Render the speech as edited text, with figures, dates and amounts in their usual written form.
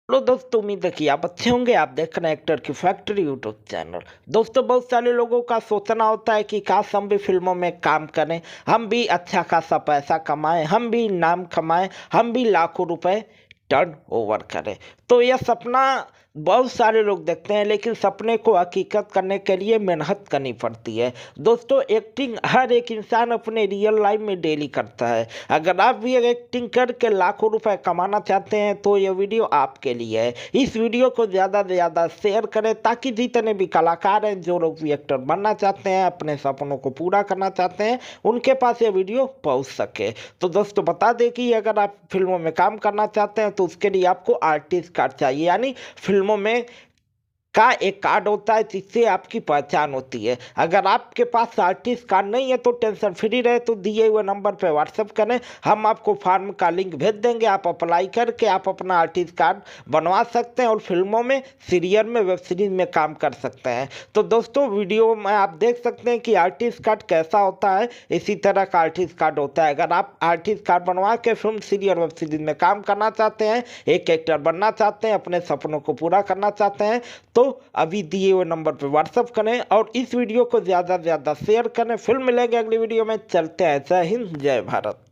Hello दोस्तों, उम्मीद है कि आप अच्छे होंगे। आप देख रहे हैं एक्टर की फैक्ट्री यूट्यूब चैनल। दोस्तों, बहुत सारे लोगों का सोचना होता है कि काश हम भी फिल्मों में काम करें, हम भी अच्छा खासा पैसा कमाएं, हम भी नाम कमाएं, हम भी लाखों रुपए टर्न ओवर करें। तो यह सपना बहुत सारे लोग देखते हैं, लेकिन सपने को हकीकत करने के लिए मेहनत करनी पड़ती है। दोस्तों, एक्टिंग हर एक इंसान अपने रियल लाइफ में डेली करता है। अगर आप भी एक्टिंग करके लाखों रुपए कमाना चाहते हैं तो यह वीडियो आपके लिए है। इस वीडियो को ज़्यादा से ज़्यादा शेयर करें ताकि जितने भी कलाकार हैं, जो लोग भी एक्टर बनना चाहते हैं, अपने सपनों को पूरा करना चाहते हैं, उनके पास ये वीडियो पहुंच सके। तो दोस्तों, बता दें कि अगर आप फिल्मों में काम करना चाहते हैं तो उसके लिए आपको आर्टिस्ट कार्ड चाहिए, यानी फिल्मों में का एक कार्ड होता है जिससे आपकी पहचान होती है। अगर आपके पास आर्टिस्ट कार्ड नहीं है तो टेंशन फ्री रहे, तो दिए हुए नंबर पे व्हाट्सएप करें, हम आपको फॉर्म का लिंक भेज देंगे। आप अप्लाई करके आप अपना आर्टिस्ट कार्ड बनवा सकते हैं और फिल्मों में, सीरियल में, वेब सीरीज में काम कर सकते हैं। तो दोस्तों, वीडियो में आप देख सकते हैं कि आर्टिस्ट कार्ड कैसा होता है। इसी तरह का आर्टिस्ट कार्ड होता है। अगर आप आर्टिस्ट कार्ड बनवा के फिल्म, सीरियल, वेब सीरीज में काम करना चाहते हैं, एक एक्टर बनना चाहते हैं, अपने सपनों को पूरा करना चाहते हैं, तो अभी दिए हुए नंबर पर व्हाट्सअप करें और इस वीडियो को ज़्यादा से ज़्यादा शेयर करें। फिर मिलेंगे अगली वीडियो में। चलते हैं। जय हिंद, जय भारत।